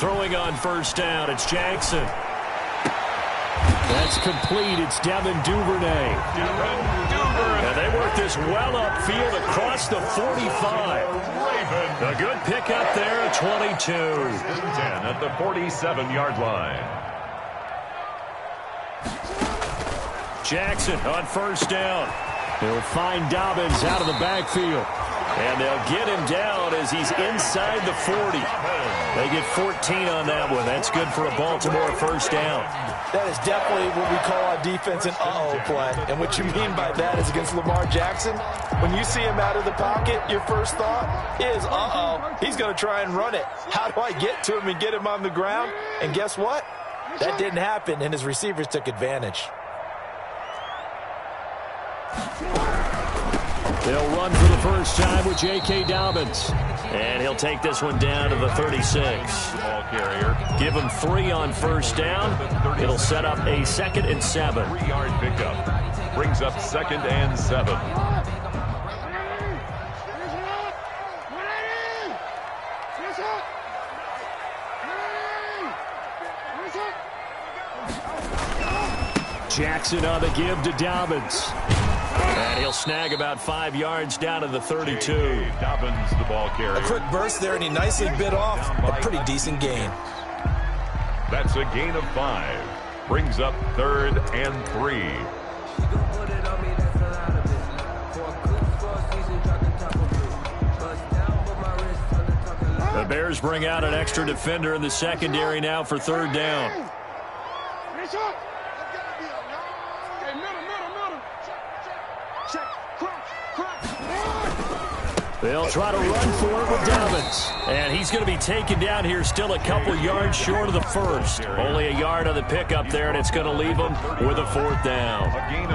Throwing on first down, it's Jackson. That's complete. It's Devin Duvernay. And they work this well upfield across the 45. A good pickup there at 22. 10 at the 47-yard line. Jackson on first down. He'll find Dobbins out of the backfield. And they'll get him down as he's inside the 40. They get 14 on that one. That's good for a Baltimore first down. That is definitely what we call a defense and uh-oh play. And what you mean by that is against Lamar Jackson, when you see him out of the pocket, your first thought is, uh-oh, he's going to try and run it. How do I get to him and get him on the ground? And guess what? That didn't happen, and his receivers took advantage. They'll run for the first time with J.K. Dobbins. And he'll take this one down to the 36. Ball carrier. Give him 3 on first down. It'll set up a 2nd and 7. 3-yard pickup. Brings up 2nd and 7. Jackson on the give to Dobbins. And he'll snag about 5 yards down to the 32. Dobbins, the ball carrier. A quick burst there, and he nicely bit off a pretty decent gain. That's a gain of 5. Brings up 3rd and 3. The Bears bring out an extra defender in the secondary now for 3rd down. They'll try to run for it with Dobbins. And he's going to be taken down here still a couple yards short of the first. Only a yard on the pickup there, and it's going to leave him with a 4th down.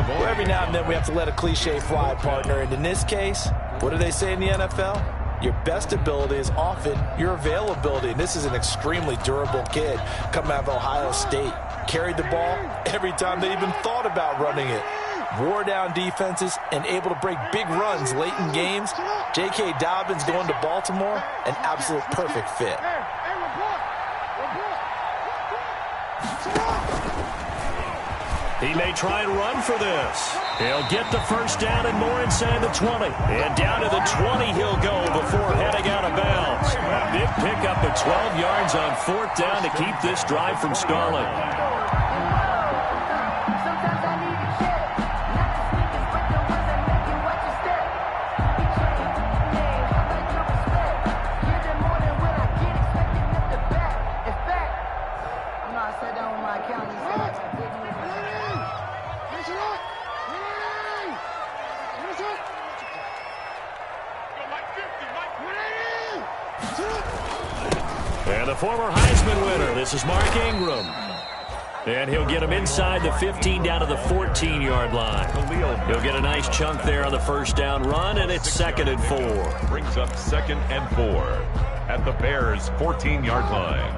Well, every now and then we have to let a cliche fly, partner. And in this case, what do they say in the NFL? Your best ability is often your availability. And this is an extremely durable kid coming out of Ohio State. Carried the ball every time they even thought about running it. Wore down defenses and able to break big runs late in games. J.K. Dobbins going to Baltimore, an absolute perfect fit. He may try and run for this. He'll get the first down and more inside the 20. And down to the 20 he'll go before heading out of bounds. A big pickup of 12 yards on 4th down to keep this drive from stalling. And the former Heisman winner, this is Mark Ingram. And he'll get him inside the 15 down to the 14-yard line. He'll get a nice chunk there on the first down run, and it's 2nd and 4. Brings up 2nd and 4 at the Bears' 14-yard line.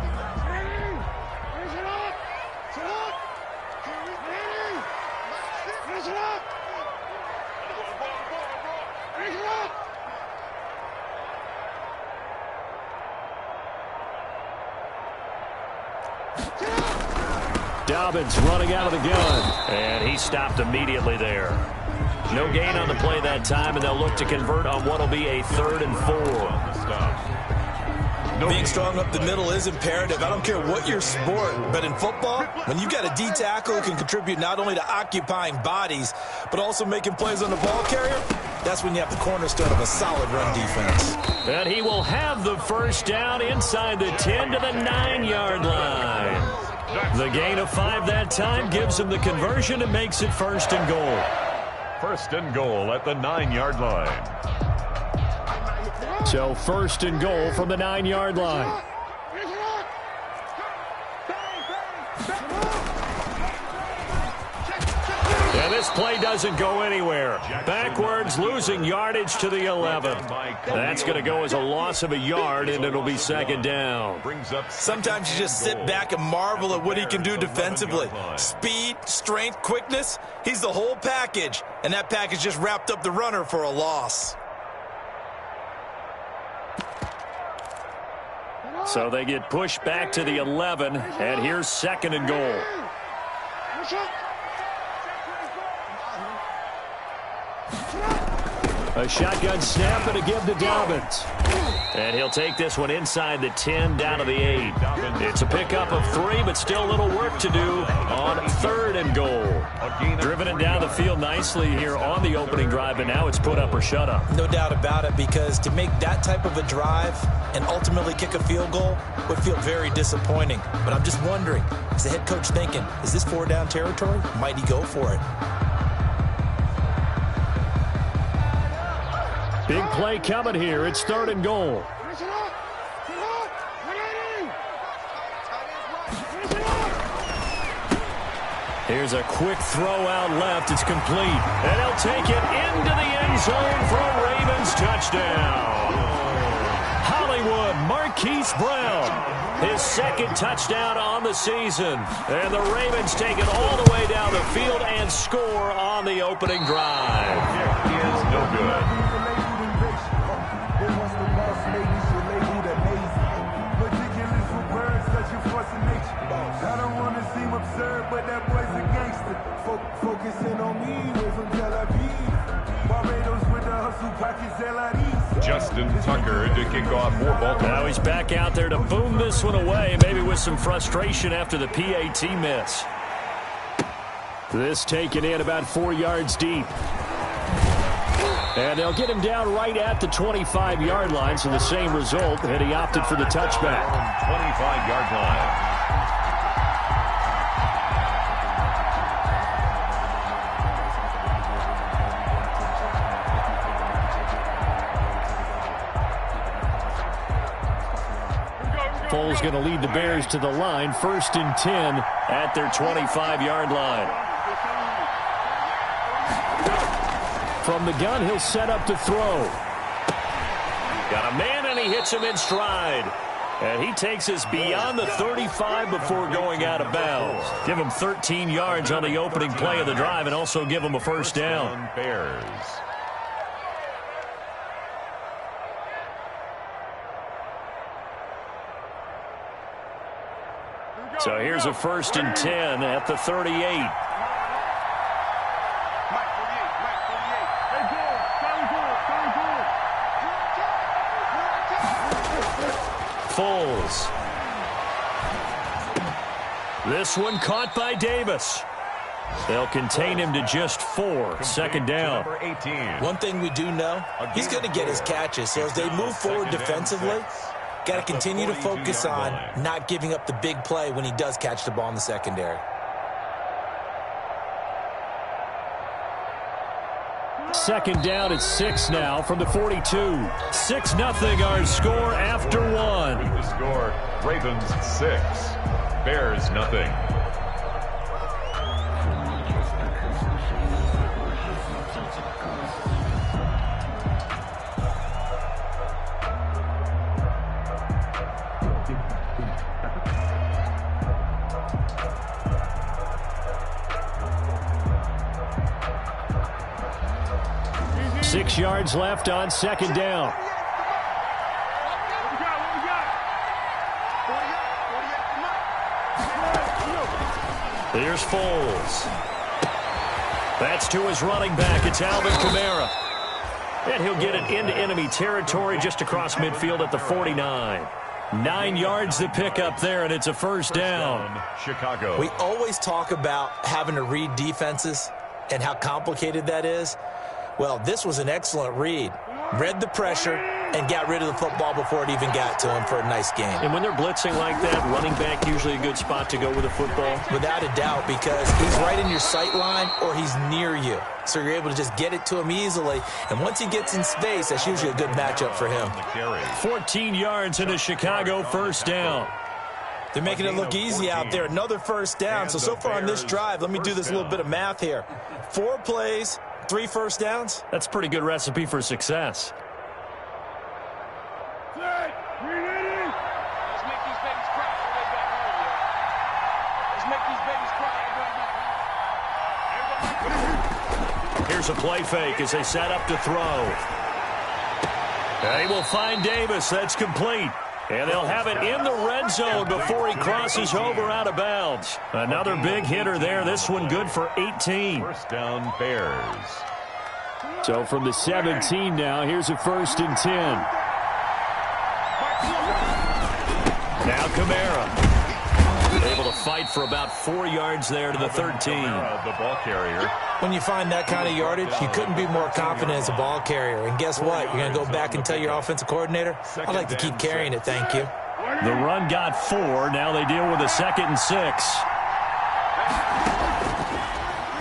Dobbins running out of the gun, and he stopped immediately there. No gain on the play that time, and they'll look to convert on what will be a 3rd and 4. Being strong up the middle is imperative. I don't care what your sport, but in football, when you've got a D tackle who can contribute not only to occupying bodies, but also making plays on the ball carrier, that's when you have the cornerstone of a solid run defense. And he will have the first down inside the 10 to the 9-yard line. The gain of 5 that time gives him the conversion and makes it 1st and goal. 1st and goal at the 9-yard line. So 1st and goal from the 9-yard line. And this play doesn't go anywhere. Backwards, losing yardage to the 11. That's going to go as a loss of a yard, and it'll be 2nd down. Sometimes you just sit back and marvel at what he can do defensively. Speed, strength, quickness, he's the whole package. And that package just wrapped up the runner for a loss. So they get pushed back to the 11, and here's 2nd and goal. A shotgun snap and a give to Dobbins. And he'll take this one inside the 10 down to the 8. It's a pickup of 3, but still a little work to do on 3rd and goal. Driven it down the field nicely here on the opening drive, but now it's put up or shut up. No doubt about it, because to make that type of a drive and ultimately kick a field goal would feel very disappointing. But I'm just wondering, is the head coach thinking, is this 4-down territory? Might he go for it? Big play coming here. It's 3rd and goal. Here's a quick throw out left. It's complete. And he'll take it into the end zone for a Ravens touchdown. Hollywood Marquise Brown, his 2nd touchdown on the season. And the Ravens take it all the way down the field and score on the opening drive. Kick is no good. I don't want to seem absurd, but that boy's a gangster. Focusing on me, way from Tel Aviv. Barbados with the hustle, pockets LIDs. Justin Tucker to kick off for Baltimore. Now he's back out there to boom this one away, maybe with some frustration after the PAT miss. This taken in about 4 yards deep. And they'll get him down right at the 25-yard line, so the same result, and he opted for the touchback. 25-yard line. Foles going to lead the Bears to the line, 1st and 10 at their 25-yard line. From the gun, he'll set up to throw. Got a man, and he hits him in stride. And he takes us beyond the 35 before going out of bounds. Give him 13 yards on the opening play of the drive and also give him a 1st down. Bears. So here's a 1st and 10 at the 38. Foles. This one caught by Davis. They'll contain him to just 4. 2nd down. One thing we do know, he's going to get his catches. So as they move forward defensively, got to continue to focus on not giving up the big play when he does catch the ball in the secondary. 2nd down at 6 now from the 42. 6-0 our score after 1. The score, Ravens 6, Bears nothing. Six yards left on 2nd down. Here's Foles. That's to his running back. It's Alvin Kamara. And he'll get it into enemy territory just across midfield at the 49. 9 yards to pick up there, and it's a 1st down. Chicago. We always talk about having to read defenses and how complicated that is. Well, this was an excellent read. Read the pressure and got rid of the football before it even got to him for a nice game. And when they're blitzing like that, running back usually a good spot to go with the football. Without a doubt, because he's right in your sight line or he's near you. So you're able to just get it to him easily. And once he gets in space, that's usually a good matchup for him. 14 yards and a Chicago 1st down. They're making it look easy out there. Another 1st down. So far on this drive, let me do this little bit of math here. 4 plays, 3 1st downs. That's a pretty good recipe for success. Here's a play fake as they set up to throw. They will find Davis. That's complete. And they'll have it in the red zone before he crosses over out of bounds. Another big hitter there. This one good for 18. First down, Bears. So from the 17 now, here's a 1st and 10. Now Kamara. Able to fight for about 4 yards there to the 13. The ball carrier. When you find that kind of yardage, you couldn't be more confident as a ball carrier. And guess what? You're going to go back and tell your offensive coordinator, I'd like to keep carrying it, thank you. The run got 4. Now they deal with a 2nd and 6.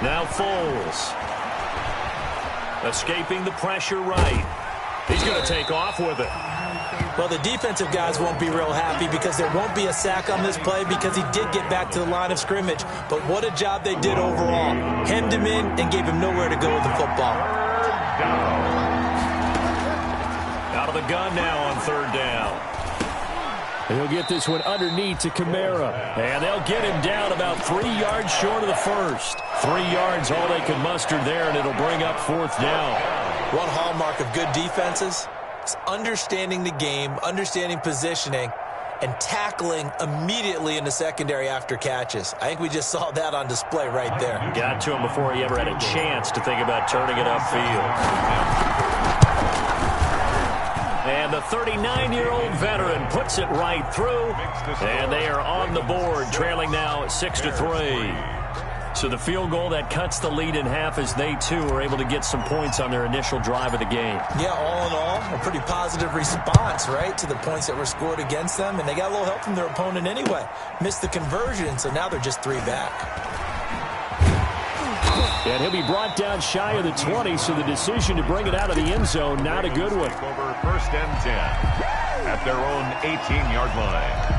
Now Foles. Escaping the pressure right. He's going to take off with it. Well, the defensive guys won't be real happy because there won't be a sack on this play because he did get back to the line of scrimmage. But what a job they did overall. Hemmed him in and gave him nowhere to go with the football. Out of the gun now on 3rd down. He'll get this one underneath to Kamara. And they'll get him down about 3 yards short of the first. 3 yards all they can muster there, and it'll bring up 4th down. One hallmark of good defenses is understanding the game, understanding positioning, and tackling immediately in the secondary after catches. I think we just saw that on display right there. Got to him before he ever had a chance to think about turning it upfield. And the 39-year-old veteran puts it right through, and they are on the board, trailing now 6-3. So the field goal that cuts the lead in half as they, too, are able to get some points on their initial drive of the game. Yeah, all in all, a pretty positive response, right, to the points that were scored against them. And they got a little help from their opponent anyway. Missed the conversion, so now they're just 3 back. And he'll be brought down shy of the 20, so the decision to bring it out of the end zone, not a good one. Over 1st and 10 at their own 18-yard line.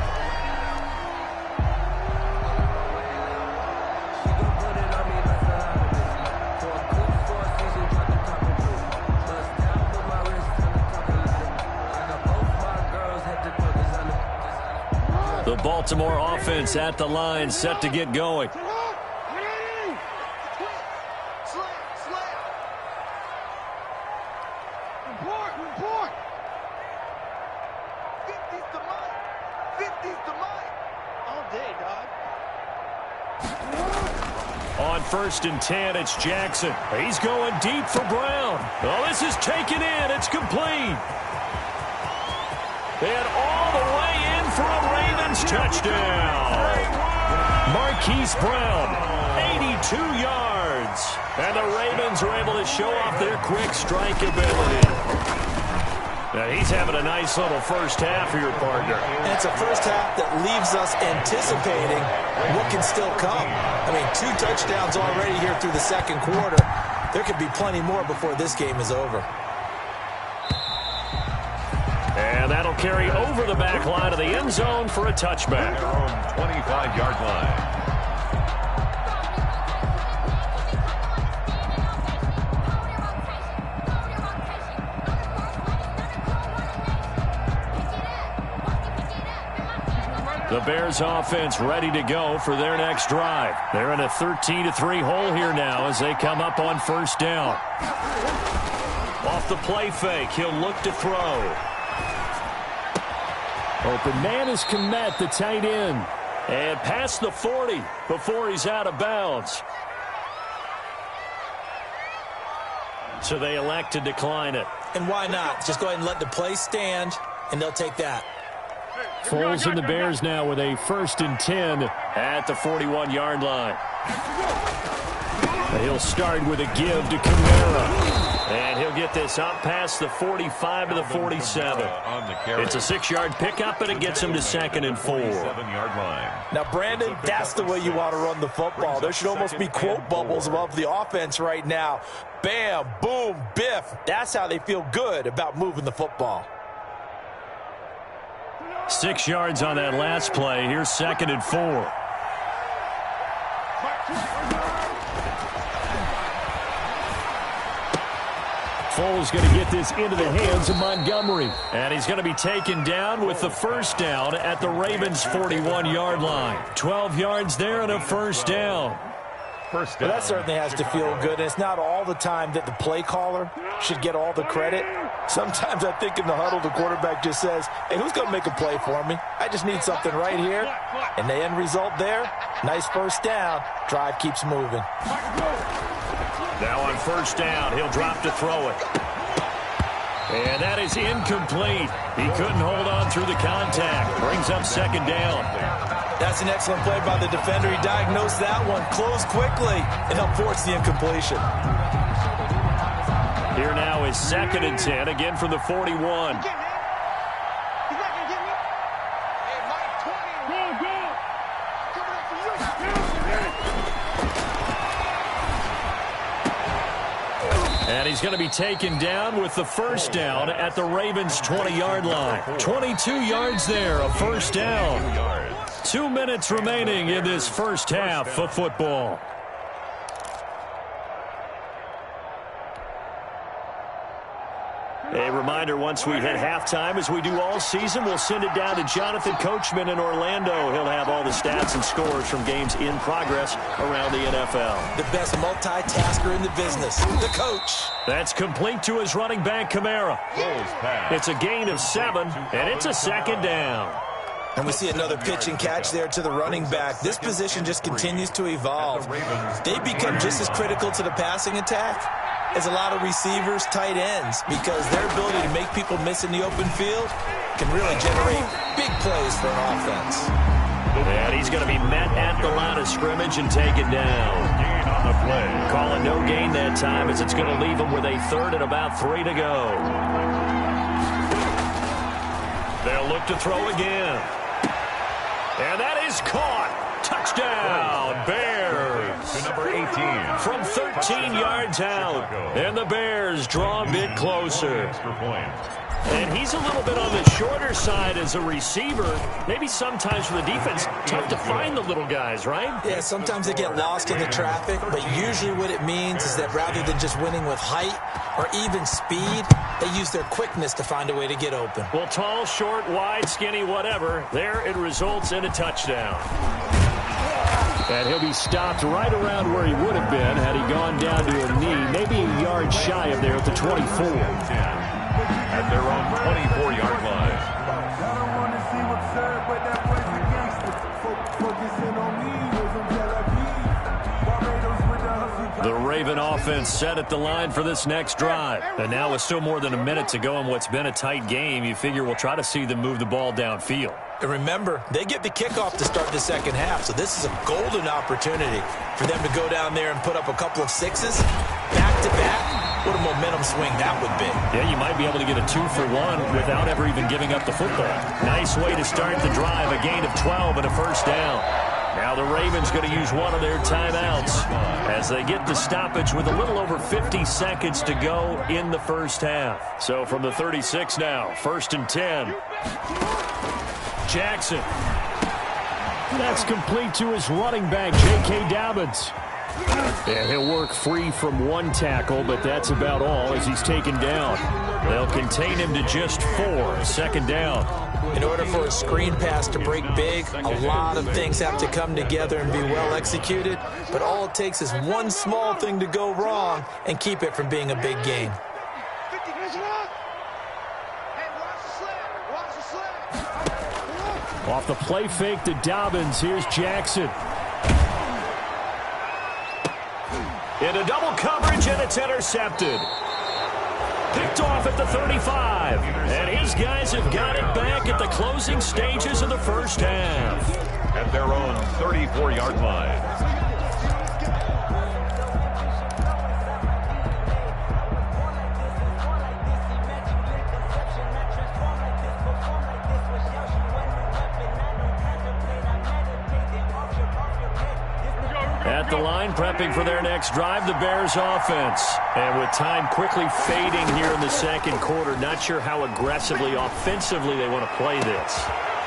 The Baltimore offense at the line, set to get going. On 1st and 10, it's Jackson. He's going deep for Brown. Oh, this is taken in. It's complete. And all the way in for a Ravens touchdown. Marquise Brown, 82 yards. And the Ravens are able to show off their quick strike ability. Now, he's having a nice little first half for your partner. And it's a first half that leaves us anticipating what can still come. I mean, 2 touchdowns already here through the 2nd quarter. There could be plenty more before this game is over. And that'll carry over the back line of the end zone for a touchback. Their own 25-yard line. The Bears offense ready to go for their next drive. They're in a 13-3 hole here now as they come up on 1st down. Off the play fake, he'll look to throw. Open man is Kmet, the tight end. And past the 40 before he's out of bounds. So they elect to decline it. And why not? Just go ahead and let the play stand, and they'll take that. Foles and the Bears now with a 1st and 10 at the 41-yard line. He'll start with a give to Kamara. And he'll get this up past the 45 to the 47. It's a 6-yard pickup, and it gets him to 2nd and 4. 7-yard line. Now, Brandon, that's the way you want to run the football. There should almost be quote bubbles above the offense right now. Bam, boom, biff. That's how they feel good about moving the football. 6 yards on that last play. Here's 2nd and 4. Foles going to get this into the hands of Montgomery. And he's going to be taken down with the 1st down at the Ravens' 41-yard line. 12 yards there and a 1st down. First down. Well, that certainly has to feel good, and it's not all the time that the play caller should get all the credit. Sometimes I think in the huddle, the quarterback just says, hey, who's going to make a play for me? I just need something right here. And the end result there, nice first down. Drive keeps moving. Now on first down, he'll drop to throw it. And that is incomplete. He couldn't hold on through the contact. Brings up second down. That's an excellent play by the defender. He diagnosed that one, closed quickly, and helped force the incompletion. Here now is 2nd and 10, again from the 41. And he's going to be taken down with the first down at the Ravens' 20-yard line. 22 yards there, a first down. 2 minutes remaining in this first half of football. A reminder, once we hit halftime, as we do all season, we'll send it down to Jonathan Coachman in Orlando. He'll have all the stats and scores from games in progress around the NFL. The best multitasker in the business, the coach. That's complete to his running back, Kamara. It's a gain of 7, and it's a second down. And we see another pitch and catch there to the running back. This position just continues to evolve. They become just as critical to the passing attack as a lot of receivers, tight ends, because their ability to make people miss in the open field can really generate big plays for an offense. And he's going to be met at the line of scrimmage and taken down. Gain on the play. Calling no gain that time, as it's going to leave him with a 3rd and about 3 to go. They'll look to throw again. And that is caught. Touchdown, Bears. To number 18. From 13 yards out. And the Bears draw a bit closer. Extra point. And he's a little bit on the shorter side as a receiver. Maybe sometimes for the defense, tough to find the little guys, right? Yeah, sometimes they get lost in the traffic, but usually what it means is that rather than just winning with height or even speed, they use their quickness to find a way to get open. Well, tall, short, wide, skinny, whatever, there it results in a touchdown. And he'll be stopped right around where he would have been had he gone down to a knee, maybe a yard shy of there at the 24. At their own 24-yard line. I don't want to seem absurd, but that boy's a gangster. Focusing on me, was from Tel Aviv. Barbados with the hustle. The Raven offense set at the line for this next drive. And now with still more than a minute to go in what's been a tight game, you figure we'll try to see them move the ball downfield. And remember, they get the kickoff to start the second half, so this is a golden opportunity for them to go down there and put up a couple of sixes back-to-back. What a momentum swing that would be. Yeah, you might be able to get a 2-for-1 without ever even giving up the football. Nice way to start the drive, a gain of 12 and a first down. Now the Ravens going to use one of their timeouts as they get the stoppage with a little over 50 seconds to go in the first half. So from the 36 now, 1st and 10. Jackson. That's complete to his running back, J.K. Dobbins. And he'll work free from one tackle, but that's about all as he's taken down. They'll contain him to just 4, second down. In order for a screen pass to break big, a lot of things have to come together and be well executed, but all it takes is one small thing to go wrong and keep it from being a big game. Off the play fake to Dobbins, here's Jackson. Into double coverage, and it's intercepted. Picked off at the 35. And his guys have got it back at the closing stages of the first half. At their own 34-yard line. At the line, prepping for their next drive, the Bears offense. And with time quickly fading here in the second quarter, not sure how aggressively, offensively they want to play this.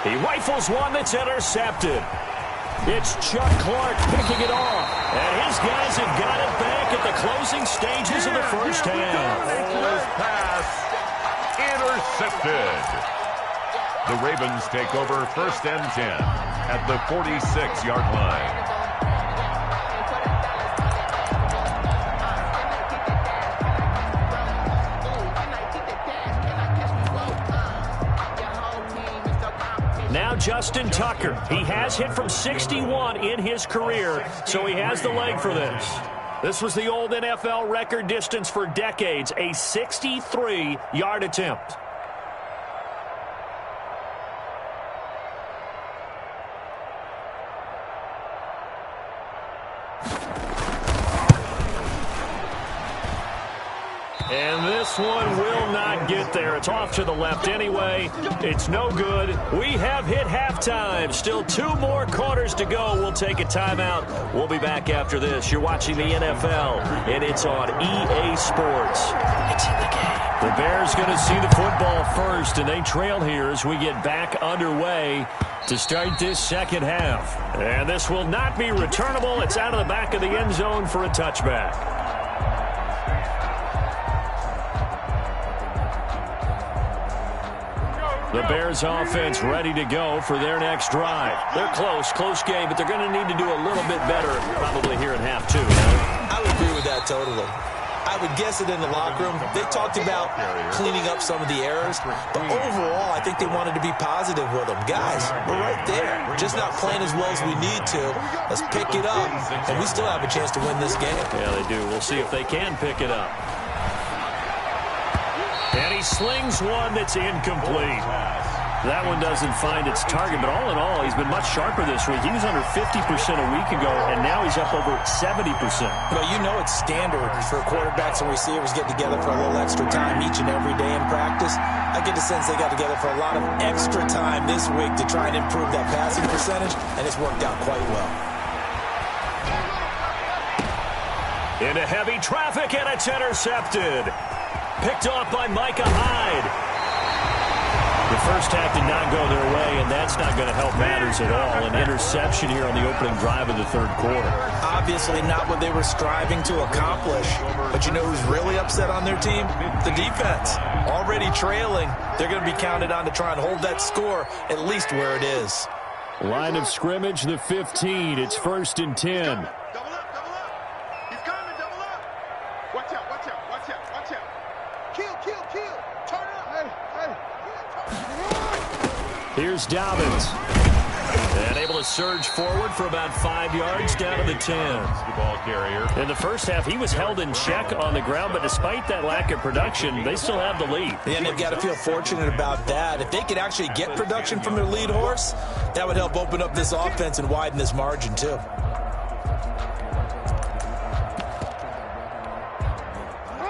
He rifles one that's intercepted. It's Chuck Clark picking it off. And his guys have got it back at the closing stages of the first half. Pass intercepted. The Ravens take over 1st and 10 at the 46-yard line. Now Justin Tucker. He has hit from 61 in his career, so he has the leg for this. This was the old NFL record distance for decades, a 63-yard attempt. And this one will not get there. It's off to the left anyway. It's no good. We have hit halftime. Still 2 more quarters to go. We'll take a timeout. We'll be back after this. You're watching the NFL, and it's on EA Sports. It's in the game. The Bears going to see the football first, and they trail here as we get back underway to start this second half. And this will not be returnable. It's out of the back of the end zone for a touchback. The Bears offense ready to go for their next drive. They're close game, but they're going to need to do a little bit better probably here in half 2. I would agree with that totally. I would guess it in the locker room. They talked about cleaning up some of the errors, but overall, I think they wanted to be positive with them. Guys, we're right there. We're just not playing as well as we need to. Let's pick it up, and we still have a chance to win this game. Yeah, they do. We'll see if they can pick it up. And he slings one that's incomplete. That one doesn't find its target, but all in all, he's been much sharper this week. He was under 50% a week ago, and now he's up over 70%. Well, you know it's standard for quarterbacks and receivers get together for a little extra time each and every day in practice. I get the sense they got together for a lot of extra time this week to try and improve that passing percentage, and it's worked out quite well. Into heavy traffic, and it's intercepted. Picked off by Micah Hyde. The first half did not go their way, and that's not going to help matters at all. An interception here on the opening drive of the third quarter. Obviously not what they were striving to accomplish. But you know who's really upset on their team? The defense. Already trailing. They're going to be counted on to try and hold that score at least where it is. Line of scrimmage, the 15. It's 1st and 10. Here's Dobbins. And able to surge forward for about 5 yards down to the 10. The ball carrier. In the first half, he was held in check on the ground, but despite that lack of production, they still have the lead. And they've got to feel fortunate about that. If they could actually get production from their lead horse, that would help open up this offense and widen this margin too.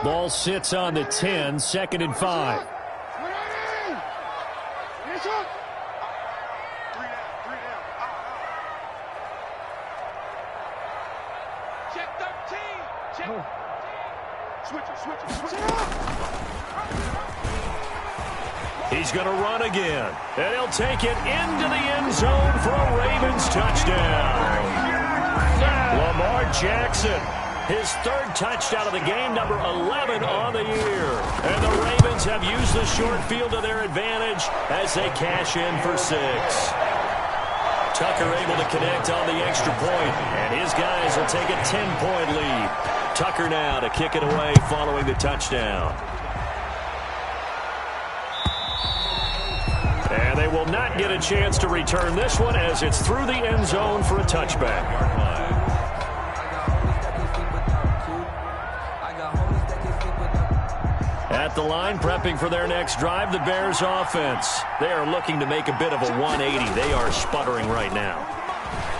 Ball sits on the 10, 2nd and 5. He's going to run again, and he'll take it into the end zone for a Ravens touchdown. Lamar Jackson, his 3rd touchdown of the game, number 11 on the year. And the Ravens have used the short field to their advantage as they cash in for 6. Tucker able to connect on the extra point, and his guys will take a 10-point lead. Tucker now to kick it away following the touchdown. And they will not get a chance to return this one as it's through the end zone for a touchback. At the line, prepping for their next drive, the Bears offense. They are looking to make a bit of a 180. They are sputtering right now.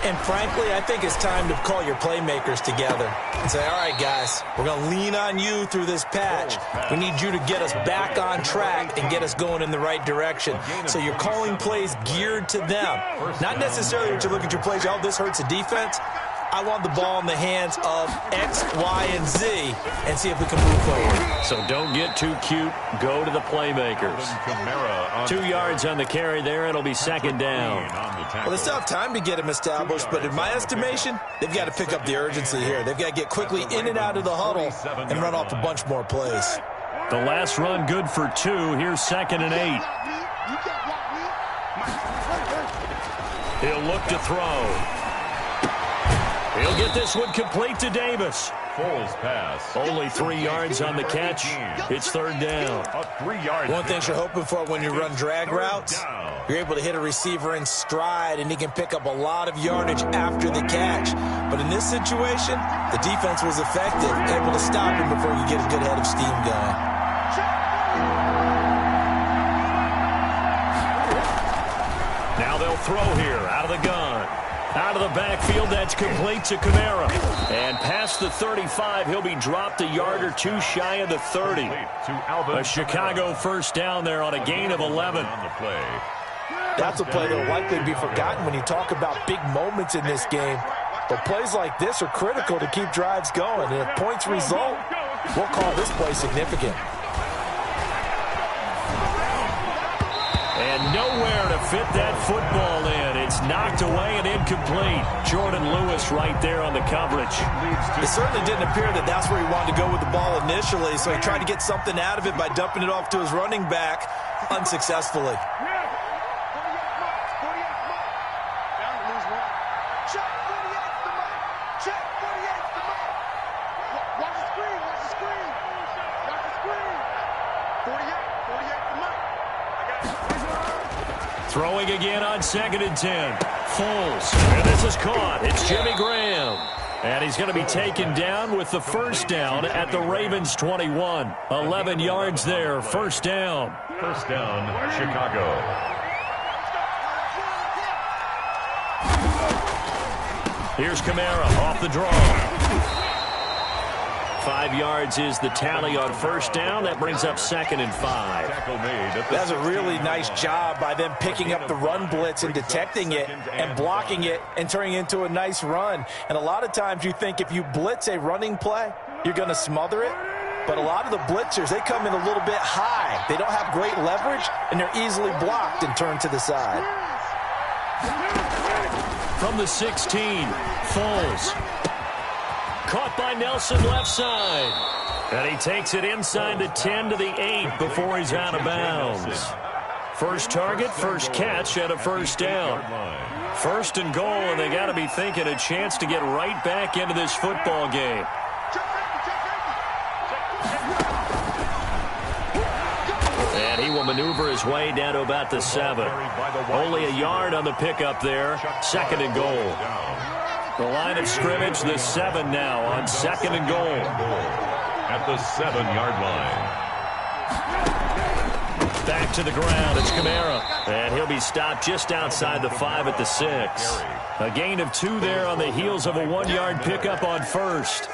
And frankly, I think it's time to call your playmakers together and say, all right, guys, we're going to lean on you through this patch. We need you to get us back on track and get us going in the right direction. So you're calling plays geared to them. Not necessarily what you look at your plays, oh, this hurts the defense. I want the ball in the hands of X, Y, and Z and see if we can move forward. So don't get too cute. Go to the playmakers. 2 yards on the carry there. It'll be 2nd down. Well, they still have time to get him established, but in my estimation, they've got to pick up the urgency here. They've got to get quickly in and out of the huddle and run off a bunch more plays. The last run good for 2. Here's 2nd and 8. He'll look to throw. He'll get this one complete to Davis. Foles pass. Only 3 yards on the catch. It's third down. A 3-yard. One thing you're hoping for when you run drag routes, you're able to hit a receiver in stride, and he can pick up a lot of yardage after the catch. But in this situation, the defense was effective, able to stop him before he could get a good head of steam going. Now they'll throw here out of the gun. Out of the backfield, that's complete to Kamara. And past the 35, he'll be dropped a yard or 2 shy of the 30. A Chicago first down there on a gain of 11. That's a play that will likely be forgotten when you talk about big moments in this game. But plays like this are critical to keep drives going. And if points result, we'll call this play significant. And nowhere to fit that football in. It's knocked away and incomplete. Jordan Lewis right there on the coverage. It certainly didn't appear that that's where he wanted to go with the ball initially, so he tried to get something out of it by dumping it off to his running back unsuccessfully. Throwing again on 2nd and 10. Foles. And this is caught. It's Jimmy Graham. And he's going to be taken down with the first down at the Ravens 21. 11 yards there. First down. First down, Chicago. Here's Kamara off the draw. 5 yards is the tally on first down. That brings up 2nd and 5. That's a really nice job by them picking up the run blitz and detecting it and blocking it and turning it into a nice run. And a lot of times you think if you blitz a running play, you're going to smother it. But a lot of the blitzers, they come in a little bit high. They don't have great leverage, and they're easily blocked and turned to the side. From the 16, Foles. Caught by Nelson left side. And he takes it inside the 10 to the 8 before he's out of bounds. First target, first catch, and a first down. First and goal, and they got to be thinking a chance to get right back into this football game. And he will maneuver his way down to about the 7. Only a yard on the pickup there. 2nd and goal. The line of scrimmage, the 7 now on 2nd and goal. At the 7-yard line. Back to the ground, it's Kamara. And he'll be stopped just outside the 5 at the 6. A gain of 2 there on the heels of a 1-yard pickup on first.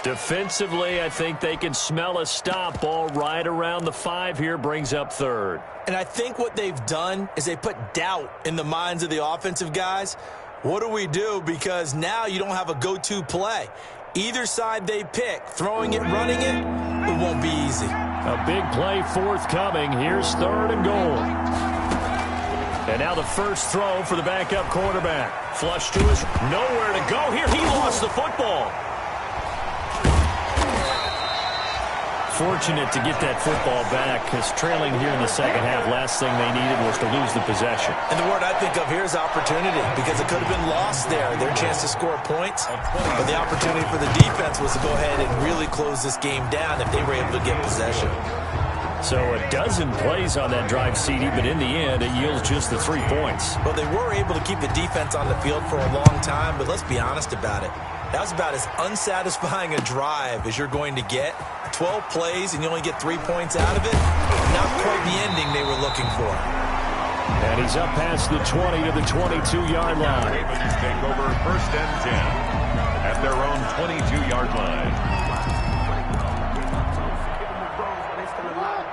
Defensively, I think they can smell a stop. Ball right around the 5 here, brings up 3rd. And I think what they've done is they put doubt in the minds of the offensive guys. What do we do? Because now you don't have a go-to play. Either side they pick, throwing it, running it, it won't be easy. A big play forthcoming. Here's 3rd and goal. And now the first throw for the backup quarterback. Flush to his, nowhere to go here. He lost the football. Fortunate to get that football back, because trailing here in the second half, last thing they needed was to lose the possession. And the word I think of here is opportunity, because it could have been lost there, their chance to score points. But the opportunity for the defense was to go ahead and really close this game down if they were able to get possession. So a dozen plays on that drive, CD, but in the end, it yields just the 3 points. Well, they were able to keep the defense on the field for a long time, but let's be honest about it. That was about as unsatisfying a drive as you're going to get. 12 plays and you only get 3 points out of it. Not quite the ending they were looking for. And he's up past the 20 to the 22-yard line. Ravens take over 1st and 10 at their own 22-yard line.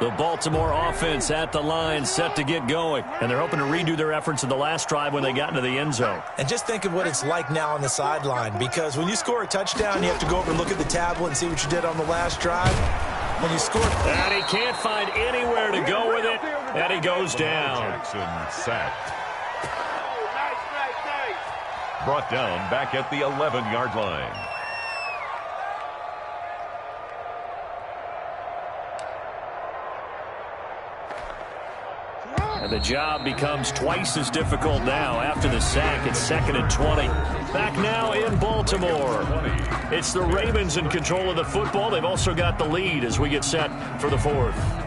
The Baltimore offense at the line, set to get going. And they're hoping to redo their efforts in the last drive when they got into the end zone. And just think of what it's like now on the sideline, because when you score a touchdown, you have to go over and look at the tablet and see what you did on the last drive. When you score... And he can't find anywhere to go with it, and he goes down. Jackson sacked. Brought down back at the 11-yard line. And the job becomes twice as difficult now after the sack. It's 2nd and 20. Back now in Baltimore. It's the Ravens in control of the football. They've also got the lead as we get set for the 4th.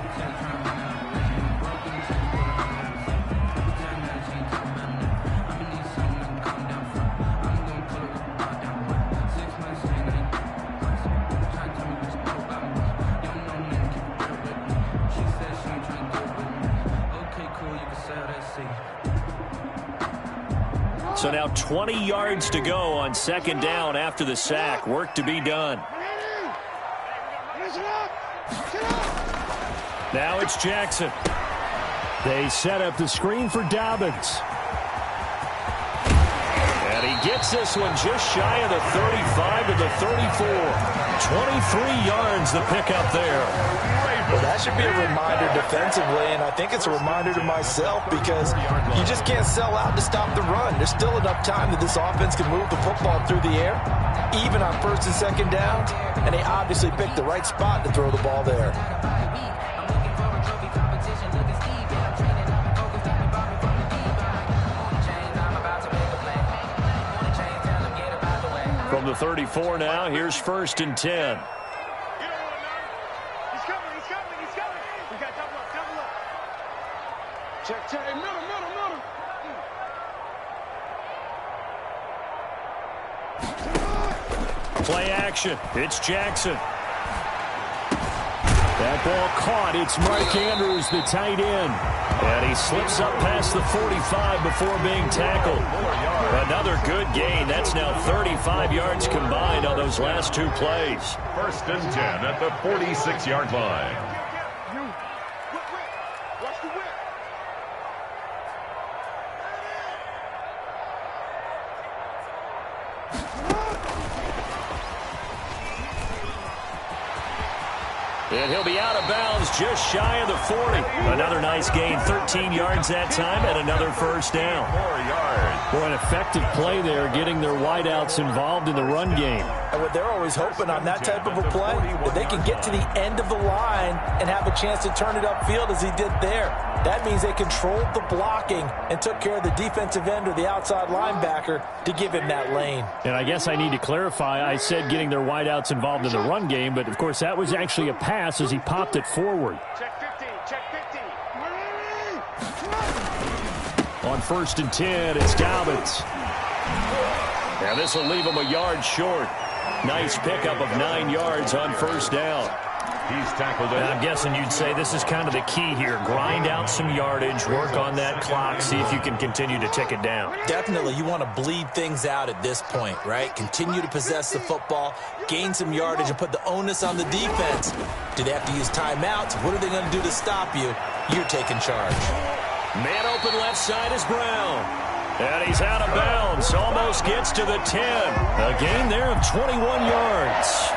So now 20 yards to go on 2nd down after the sack. Work to be done. Now it's Jackson. They set up the screen for Dobbins. And he gets this one just shy of the 35 to the 34. 23 yards the pickup there. Well, that should be a reminder defensively, and I think it's a reminder to myself because you just can't sell out to stop the run. There's still enough time that this offense can move the football through the air, even on 1st and 2nd downs, and they obviously picked the right spot to throw the ball there. From the 34 now, here's 1st and 10. Check, middle. Play action. It's Jackson. That ball caught. It's Mark Andrews, the tight end. And he slips up past the 45 before being tackled. Another good gain. That's now 35 yards combined on those last 2 plays. 1st and 10 at the 46-yard line. And he'll be out of bounds just shy of the 40. Another nice gain, 13 yards that time, and another 1st down. 4 yards. Boy, an effective play there, getting their wideouts involved in the run game. And what they're always hoping on that type of a play, that they can get to the end of the line and have a chance to turn it upfield as he did there. That means they controlled the blocking and took care of the defensive end or the outside linebacker to give him that lane. And I guess I need to clarify, I said getting their wideouts involved in the run game, but of course that was actually a pass as he popped it forward. Check 50. On 1st and 10, it's Dobbins. Now this will leave him a yard short. Nice pickup of 9 yards on 1st down. He's tackled it. I'm guessing you'd say this is kind of the key here. Grind out some yardage, work on that clock, see if you can continue to tick it down. Definitely, you want to bleed things out at this point, right? Continue to possess the football, gain some yardage, and put the onus on the defense. Do they have to use timeouts? What are they going to do to stop you? You're taking charge. Man open left side is Brown. And he's out of bounds. Almost gets to the 10. A gain there of 21 yards.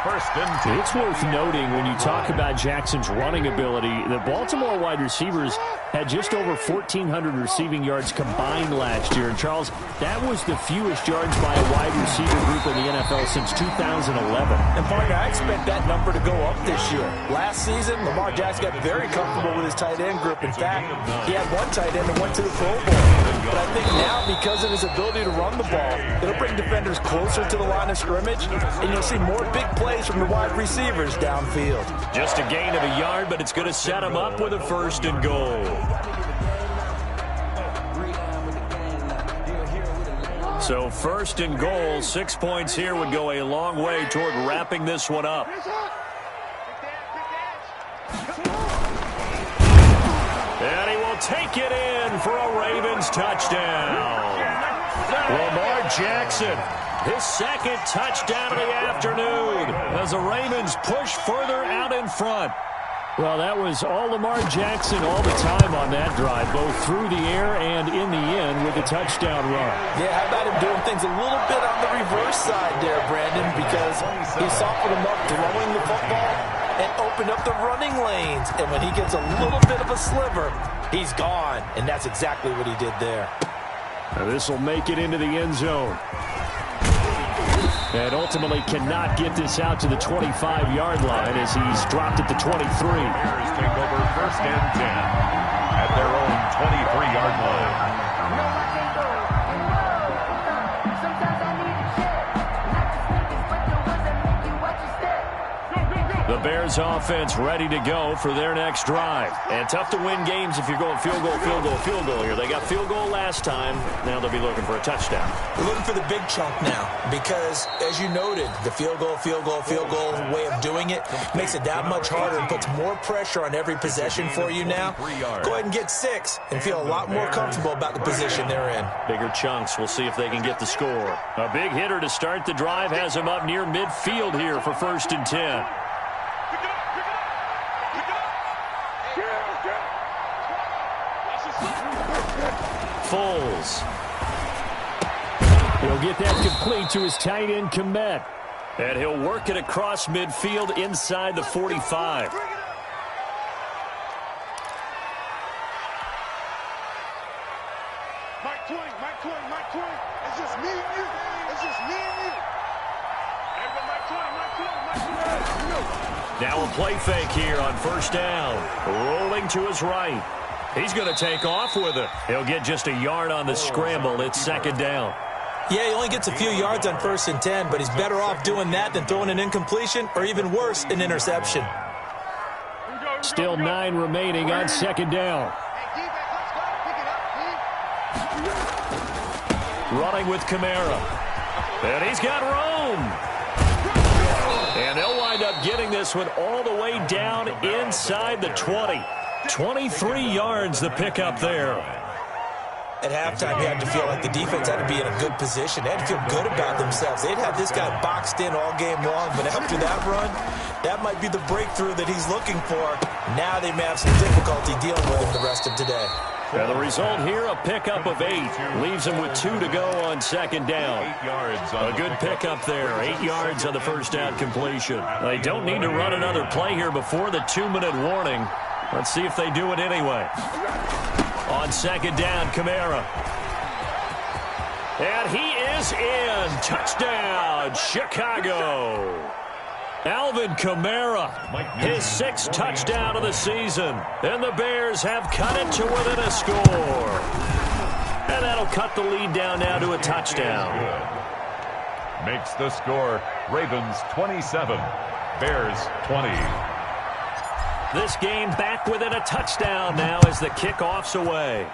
1st and 10. It's worth noting when you talk about Jackson's running ability, the Baltimore wide receivers had just over 1,400 receiving yards combined last year. And, Charles, that was the fewest yards by a wide receiver group in the NFL since 2011. And, partner, I expect that number to go up this year. Last season, Lamar Jackson got very comfortable with his tight end group. In fact, he had one tight end that went to the Pro Bowl. But I think now, because of his ability to run the ball, it'll bring defenders closer to the line of scrimmage, and you'll see more big plays from the wide receivers downfield. Just a gain of a yard, but it's going to set him up with a 1st and goal. So 1st and goal, 6 points here would go a long way toward wrapping this one up. And he will take it in for a Ravens touchdown. Lamar Jackson, his 2nd touchdown of the afternoon as the Ravens push further out in front. Well, that was all Lamar Jackson all the time on that drive, both through the air and in the end with a touchdown run. Yeah, how about him doing things a little bit on the reverse side there, Brandon, because he softened him up throwing the football and opened up the running lanes. And when he gets a little bit of a sliver, he's gone. And that's exactly what he did there. Now this will make it into the end zone. And ultimately cannot get this out to the 25-yard line as he's dropped at the 23. Bears take over 1st and 10 at their own Bears offense ready to go for their next drive. And tough to win games if you're going field goal, field goal, field goal here. They got field goal last time. Now they'll be looking for a touchdown. They're looking for the big chunk now because, as you noted, the field goal way of doing it makes it that much harder and puts more pressure on every possession for you now. Go ahead and get 6 and feel a lot more comfortable about the position they're in. Bigger chunks. We'll see if they can get the score. A big hitter to start the drive has him up near midfield here for 1st and 10. Foles. He'll get that complete to his tight end, Komet. And he'll work it across midfield inside the 45. Mike 20. It's just me and you. Now a play fake here on 1st down. Rolling to his right. He's going to take off with it. He'll get just a yard on the scramble. It's 2nd down. Yeah, he only gets a few yards on 1st and 10, but he's better off doing that than throwing an incompletion or even worse, an interception. Still 9 remaining on 2nd down. Running with Kamara. And he's got room. And they'll wind up getting this one all the way down inside the 20. 23 yards the pickup there. At halftime, you had to feel like the defense had to be in a good position. They had to feel good about themselves. They'd had this guy boxed in all game long, but after that run, that might be the breakthrough that he's looking for. Now they may have some difficulty dealing with him the rest of today. Now the result here, a pickup of 8. Leaves him with 2 to go on 2nd down. A good pickup there. 8 yards on the 1st down completion. They don't need to run another play here before the 2-minute warning. Let's see if they do it anyway. On 2nd down, Kamara. And he is in. Touchdown, Chicago. Alvin Kamara, his 6th touchdown of the season. And the Bears have cut it to within a score. And that'll cut the lead down now to a touchdown. Makes the score Ravens 27, Bears 20. This game back within a touchdown now as the kickoff's away.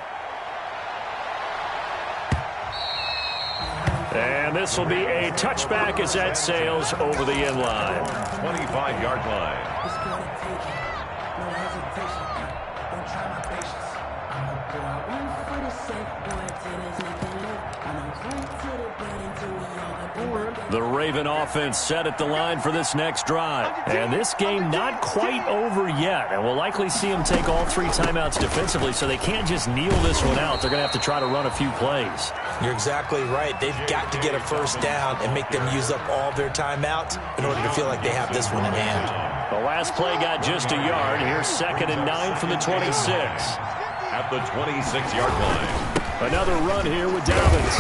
And this will be a touchback as that sails over the end line. 25-yard line. It's gonna take it. No hesitation. Don't try my patience. I'ma put out one for the sake, boy, till there's nothing left. I'ma run to the bed until we all got The Raven offense set at the line for this next drive. And this game not quite over yet. And we'll likely see them take all 3 timeouts defensively, so they can't just kneel this one out. They're going to have to try to run a few plays. You're exactly right. They've got to get a 1st down and make them use up all their timeouts in order to feel like they have this one in hand. The last play got just a yard. Here's 2nd and 9 from the 26. At the 26-yard line. Another run here with Dobbins.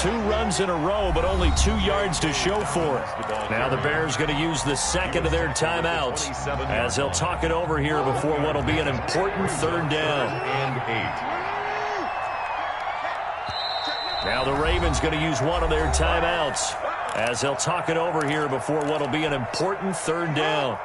2 runs in a row, but only 2 yards to show for it. Now the Bears going to use the 2nd of their timeouts as they'll talk it over here before what will be an important 3rd down. And 8. Now the Ravens going to use one of their timeouts as they'll talk it over here before what will be an important 3rd down.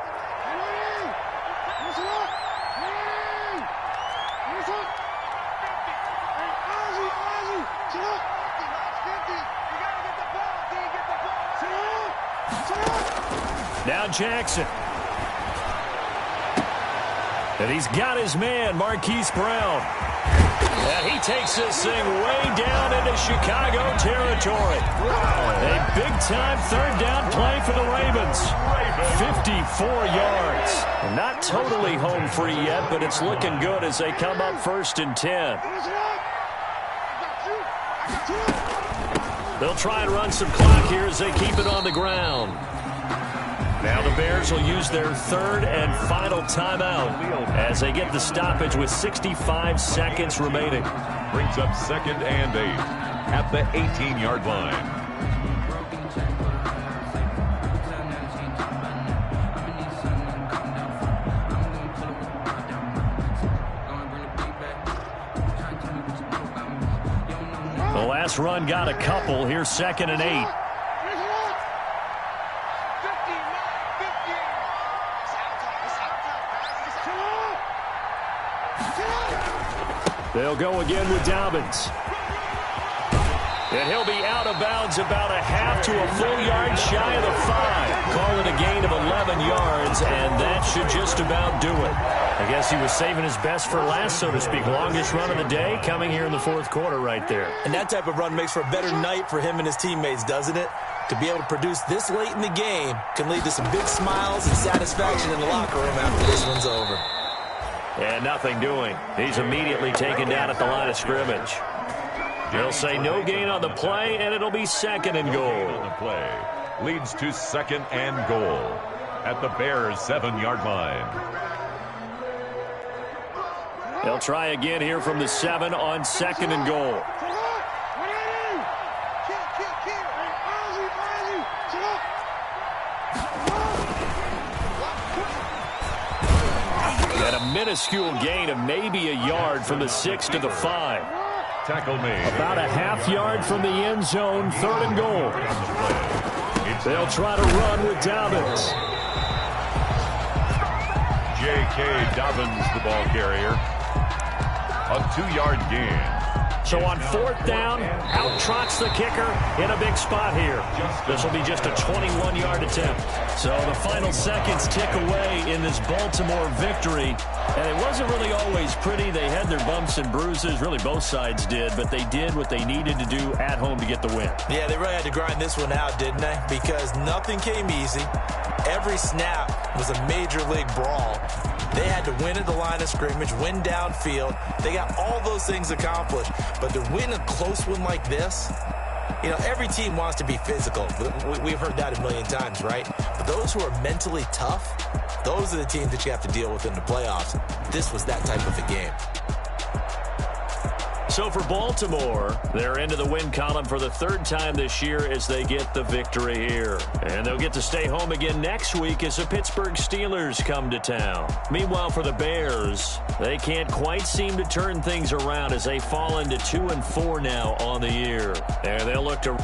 Now Jackson. And he's got his man, Marquise Brown. And he takes this thing way down into Chicago territory. A big-time 3rd down play for the Ravens. 54 yards. Not totally home free yet, but it's looking good as they come up 1st and 10. They'll try and run some clock here as they keep it on the ground. Now the Bears will use their 3rd and final timeout as they get the stoppage with 65 seconds remaining. Brings up 2nd and 8 at the 18-yard line. The last run got a couple. Here's 2nd and 8. They'll go again with Dobbins. And he'll be out of bounds about a half to a full yard shy of the 5. Call it a gain of 11 yards, and that should just about do it. I guess he was saving his best for last, so to speak. Longest run of the day coming here in the fourth quarter right there. And that type of run makes for a better night for him and his teammates, doesn't it? To be able to produce this late in the game can lead to some big smiles and satisfaction in the locker room after this one's over. And nothing doing. He's immediately taken down at the line of scrimmage. They'll say no gain on the play, and it'll be second and goal. On the play leads to second and goal at the Bears' 7-yard line. They'll try again here from the 7 on second and goal. And a minuscule gain of maybe a yard from the 6 to the 5. Tackle made. About a half yard from the end zone, third and goal. They'll try to run with Dobbins. J.K. Dobbins, the ball carrier. A 2-yard gain. So on fourth down, out trots the kicker in a big spot here. This will be just a 21-yard attempt. So the final seconds tick away in this Baltimore victory. And it wasn't really always pretty. They had their bumps and bruises. Really, both sides did. But they did what they needed to do at home to get the win. Yeah, they really had to grind this one out, didn't they? Because nothing came easy. Every snap was a major league brawl. They had to win at the line of scrimmage, win downfield. They got all those things accomplished. But to win a close one like this, you know, every team wants to be physical. We've heard that a million times, right? But those who are mentally tough, those are the teams that you have to deal with in the playoffs. This was that type of a game. So for Baltimore, they're into the win column for the third time this year as they get the victory here. And they'll get to stay home again next week as the Pittsburgh Steelers come to town. Meanwhile, for the Bears, they can't quite seem to turn things around as they fall into 2-4 now on the year. And they'll look to